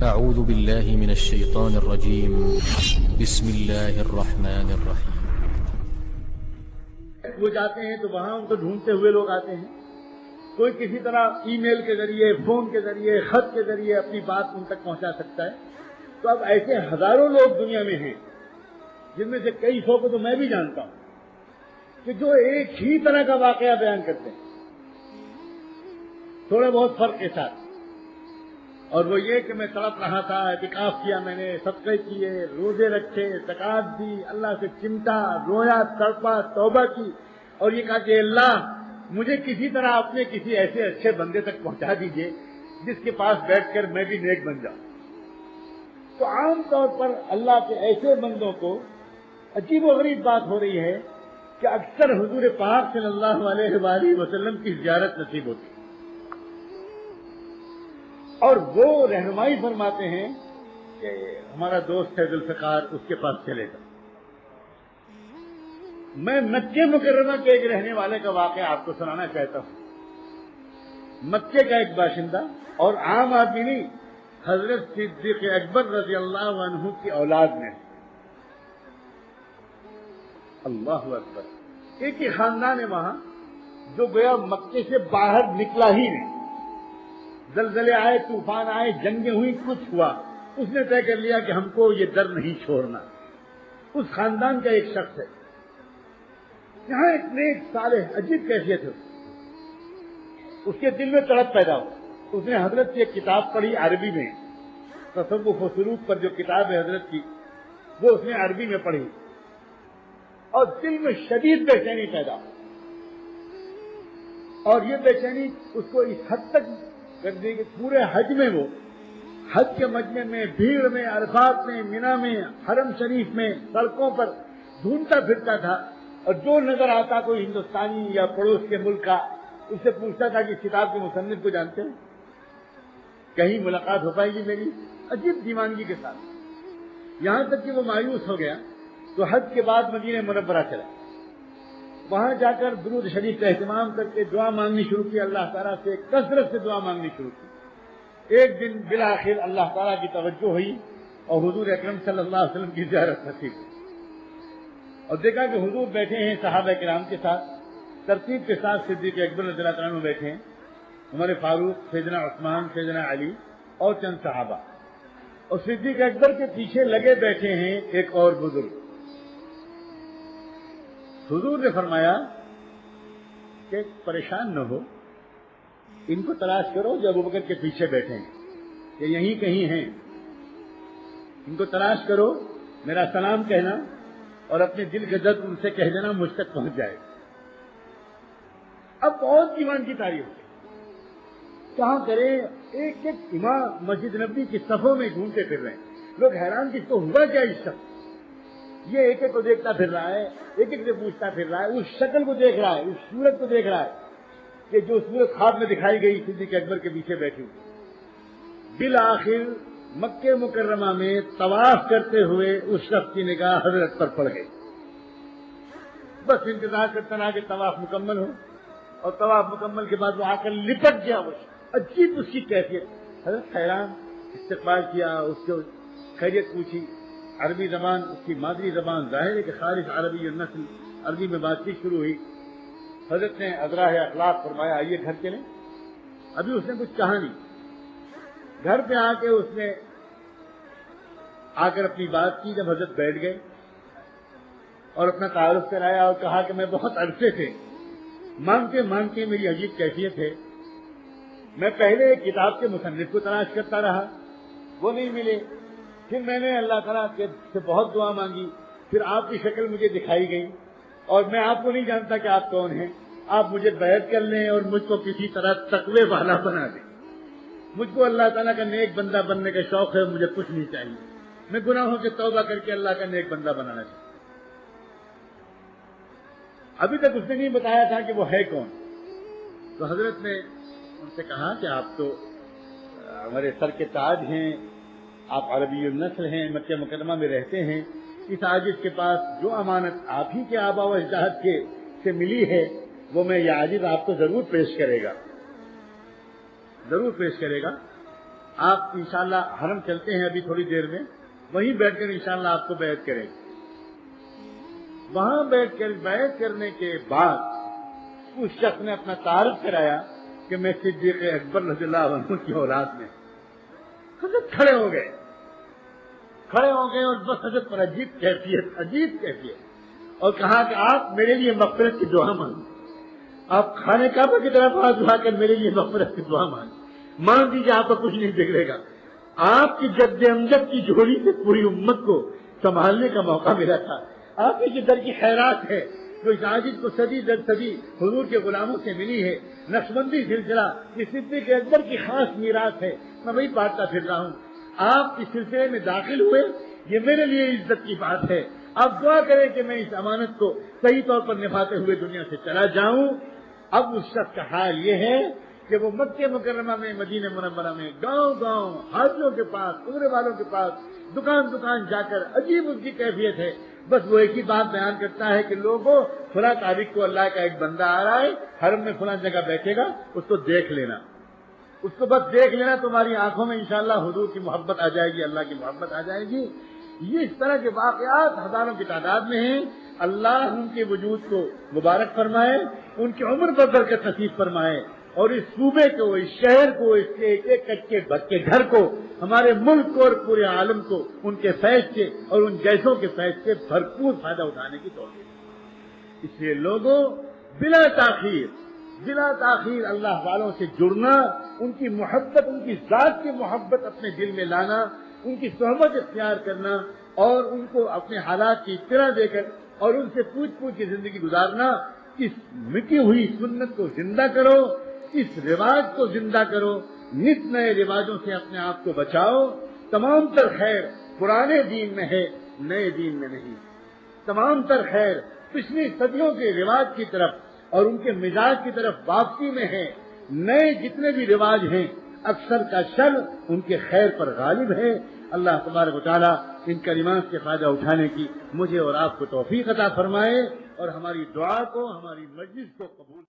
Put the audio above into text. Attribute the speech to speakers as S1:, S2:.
S1: اعوذ باللہ من الشیطان الرجیم بسم اللہ الرحمن الرحیم۔
S2: وہ جاتے ہیں تو وہاں ان کو ڈھونڈتے ہوئے لوگ آتے ہیں، کوئی کسی طرح ای میل کے ذریعے، فون کے ذریعے، خط کے ذریعے اپنی بات ان تک پہنچا سکتا ہے۔ تو اب ایسے ہزاروں لوگ دنیا میں ہیں، جن میں سے کئی سو کو تو میں بھی جانتا ہوں، کہ جو ایک ہی طرح کا واقعہ بیان کرتے ہیں، تھوڑے بہت فرق کے ساتھ، اور وہ یہ کہ میں تڑپ رہا تھا، اعتکاف کیا، میں نے صدقے کیے، روزے رکھے، زکات دی، اللہ سے چمٹا، رویا، تڑپا، توبہ کی، اور یہ کہا کہ اللہ مجھے کسی طرح اپنے کسی ایسے اچھے بندے تک پہنچا دیجئے جس کے پاس بیٹھ کر میں بھی نیک بن جاؤں۔ تو عام طور پر اللہ کے ایسے بندوں کو عجیب و غریب بات ہو رہی ہے کہ اکثر حضور پاک صلی اللہ علیہ وآلہ وسلم کی زیارت نصیب ہوتی ہے، اور وہ رہنمائی فرماتے ہیں کہ ہمارا دوست ہے ذوالفقار، اس کے پاس چلے گا۔ میں مکہ مکرمہ کے ایک رہنے والے کا واقعہ آپ کو سنانا چاہتا ہوں۔ مکے کا ایک باشندہ اور عام آدمی نہیں، حضرت صدیق اکبر رضی اللہ عنہ کی اولاد میں، اللہ اکبر، ایک ہی خاندان ہے وہاں، جو گویا مکے سے باہر نکلا ہی نہیں۔ زلزلے آئے، طوفان آئے، جنگیں ہوئی، کچھ ہوا، اس نے طے کر لیا کہ ہم کو یہ در نہیں چھوڑنا۔ اس خاندان کا ایک شخص ہے، یہاں ایک نیک صالح عجیب کیفیت ہے، اس کے دل میں تڑپ پیدا ہو۔ اس نے حضرت کی ایک کتاب پڑھی عربی میں، تصوف و سلوک پر جو کتاب ہے حضرت کی، وہ اس نے عربی میں پڑھی، اور دل میں شدید بے چینی پیدا ہو، اور یہ بے چینی اس کو اس حد تک کر دی کہ پورے حج میں، وہ حج کے مجمع میں، بھیڑ میں، عرفات میں، مینا میں، حرم شریف میں، سڑکوں پر ڈھونڈتا پھرتا تھا، اور جو نظر آتا کوئی ہندوستانی یا پڑوس کے ملک کا، اس سے پوچھتا تھا کہ اس کتاب کے مصنف کو جانتے ہیں، کہیں ملاقات ہو پائے گی میری؟ عجیب دیوانگی کے ساتھ، یہاں تک کہ وہ مایوس ہو گیا تو حج کے بعد مدینہ منورہ چلا، وہاں جا کر درود شریف کا اہتمام کر کے دعا مانگنی شروع کی، اللہ تعالیٰ سے کثرت سے دعا مانگنی شروع کی۔ ایک دن بالآخر اللہ تعالیٰ کی توجہ ہوئی اور حضور اکرم صلی اللہ علیہ وسلم کی زیارت نصیب ہوئی، اور دیکھا کہ حضور بیٹھے ہیں صحابہ کرام کے ساتھ، ترتیب کے ساتھ صدیق اکبر رضی اللہ عنہ بیٹھے ہیں، عمر فاروق، سیدنا عثمان، سیدنا علی اور چند صحابہ، اور صدیق اکبر کے پیچھے لگے بیٹھے ہیں ایک اور بزرگ۔ حضور نے فرمایا کہ پریشان نہ ہو، ان کو تلاش کرو جو ابوبکر کے پیچھے بیٹھے ہیں، کہ یہیں کہیں ہیں، ان کو تلاش کرو، میرا سلام کہنا اور اپنے دل کے درد ان سے کہہ دینا مجھ تک پہنچ جائے۔ اب بہت ایمان کی تعریف ہے، کہاں کریں، ایک ایک امام مسجد نبوی کی صفوں میں گھومتے پھر رہے ہیں، لوگ حیران کہ اس کو ہوا کیا، اس شخص یہ ایک ایک کو دیکھتا پھر رہا ہے، ایک ایک سے پوچھتا پھر رہا ہے، اس شکل کو دیکھ رہا ہے، اس صورت کو دیکھ رہا ہے کہ جو صورت خواب میں دکھائی گئی صدیق اکبر کے پیچھے بیٹھی ہوئی۔ بالآخر مکہ مکرمہ میں طواف کرتے ہوئے اس شخص کی نگاہ حضرت پر پڑ گئی، بس انتظار کرتا رہا کہ طواف مکمل ہو، اور طواف مکمل کے بعد وہ آ کر لپٹ گیا، وہ عجیب اس کی کیفیت، حضرت حیران، استقبال کیا، اس کو خیریت پوچھی، عربی زبان اس کی مادری زبان، ظاہر ہے کہ خالص عربی النسل، عربی میں بات چیت شروع ہوئی۔ حضرت نے ادراہ اخلاق فرمایا آئیے گھر چلیں، ابھی اس نے کچھ کہا نہیں، گھر پہ آ کے اس نے آ کر اپنی بات کی، جب حضرت بیٹھ گئے اور اپنا تعارف کرایا اور کہا کہ میں بہت عرصے سے مانگتے مانگتے میری عجیب کیفیت ہے، میں پہلے ایک کتاب کے مصنف کو تلاش کرتا رہا، وہ نہیں ملے، پھر میں نے اللہ تعالیٰ سے بہت دعا مانگی، پھر آپ کی شکل مجھے دکھائی گئی، اور میں آپ کو نہیں جانتا کہ آپ کون ہیں، آپ مجھے بیعت کر لیں اور مجھ کو کسی طرح تقوی والا بنا دیں، مجھ کو اللہ تعالیٰ کا نیک بندہ بننے کا شوق ہے، مجھے کچھ نہیں چاہیے، میں گناہوں سے توبہ کر کے اللہ کا نیک بندہ بنانا چاہتا ہوں۔ ابھی تک اس نے نہیں بتایا تھا کہ وہ ہے کون، تو حضرت نے ان سے کہا کہ آپ تو ہمارے سر کے تاج ہیں، آپ عربی النسل ہیں، مکہ مکرمہ میں رہتے ہیں، اس عاجز کے پاس جو امانت آپ ہی کے آبا و اجداد کے سے ملی ہے، وہ میں یہ عاجز آپ کو ضرور پیش کرے گا، ضرور پیش کرے گا۔ آپ انشاءاللہ حرم چلتے ہیں ابھی تھوڑی دیر میں، وہیں بیٹھ کر انشاءاللہ آپ کو بیعت کریں گے۔ وہاں بیٹھ کر بیعت کرنے کے بعد اس شخص نے اپنا تعارف کرایا کہ میں صدیق اکبر رضی اللہ عنہ کی اولاد میں۔ حضرت کھڑے ہو گئے اور بس حضرت پر عجیب کیفیت اور کہا کہ آپ میرے لیے مغفرت کی دعا مانگیں، آپ خانے کعبہ کی طرف ہاتھ اٹھا کر میرے لیے مغفرت کی دعا مانگ دیجیے، آپ کو کچھ نہیں بگڑے گا۔ آپ کی جد امجد کی جھولی سے پوری امت کو سنبھالنے کا موقع ملا تھا، آپ ہی کے در کی خیرات ہے جو اس عاجز کو صدی در صدی حضور کے غلاموں سے ملی ہے۔ نقشبندی سلسلہ یہ صدیق اکبر کی خاص میراث ہے، میں وہی بانٹتا پھر رہا ہوں۔ آپ اس سلسلے میں داخل ہوئے، یہ میرے لیے عزت کی بات ہے۔ آپ دعا کریں کہ میں اس امانت کو صحیح طور پر نبھاتے ہوئے دنیا سے چلا جاؤں۔ اب اس شخص کا حال یہ ہے کہ وہ مکہ مکرمہ میں، مدینہ منورہ میں، گاؤں گاؤں حاجیوں کے پاس، عمرے والوں کے پاس، دکان دکان جا کر عجیب اس کی کیفیت ہے، بس وہ ایک ہی بات بیان کرتا ہے کہ لوگوں فلاں تاریخ کو اللہ کا ایک بندہ آ رہا ہے، حرم میں فلاں جگہ بیٹھے گا، اس کو دیکھ لینا، اس کو بس دیکھ لینا، تمہاری آنکھوں میں انشاءاللہ حضور کی محبت آ جائے گی، اللہ کی محبت آ جائے گی۔ یہ اس طرح کے واقعات ہزاروں کی تعداد میں ہیں۔ اللہ ان کے وجود کو مبارک فرمائے، ان کی عمر پر برکت نصیب فرمائے، اور اس صوبے کو، اس شہر کو، اس کے ایک ایک کچے بچے گھر کو، ہمارے ملک کو اور پورے عالم کو ان کے فیض سے اور ان جیسوں کے فیض سے بھرپور فائدہ اٹھانے کی توفیق۔ اس لیے لوگوں بلا تاخیر اللہ والوں سے جڑنا، ان کی محبت، ان کی ذات کی محبت اپنے دل میں لانا، ان کی صحبت اختیار کرنا اور ان کو اپنے حالات کی اطلاع دے کر اور ان سے پوچھ کے زندگی گزارنا۔ اس مٹی ہوئی سنت کو زندہ کرو، اس رواج کو زندہ کرو، نت نئے رواجوں سے اپنے آپ کو بچاؤ۔ تمام تر خیر پرانے دین میں ہے، نئے دین میں نہیں۔ تمام تر خیر پچھلی صدیوں کے رواج کی طرف اور ان کے مزاج کی طرف واپسی میں ہے۔ نئے جتنے بھی رواج ہیں اکثر کا شر ان کے خیر پر غالب ہے۔ اللہ تبارک و تعالیٰ ان کلمات سے فائدہ اٹھانے کی مجھے اور آپ کو توفیق عطا فرمائے اور ہماری دعا کو، ہماری مجلس کو قبول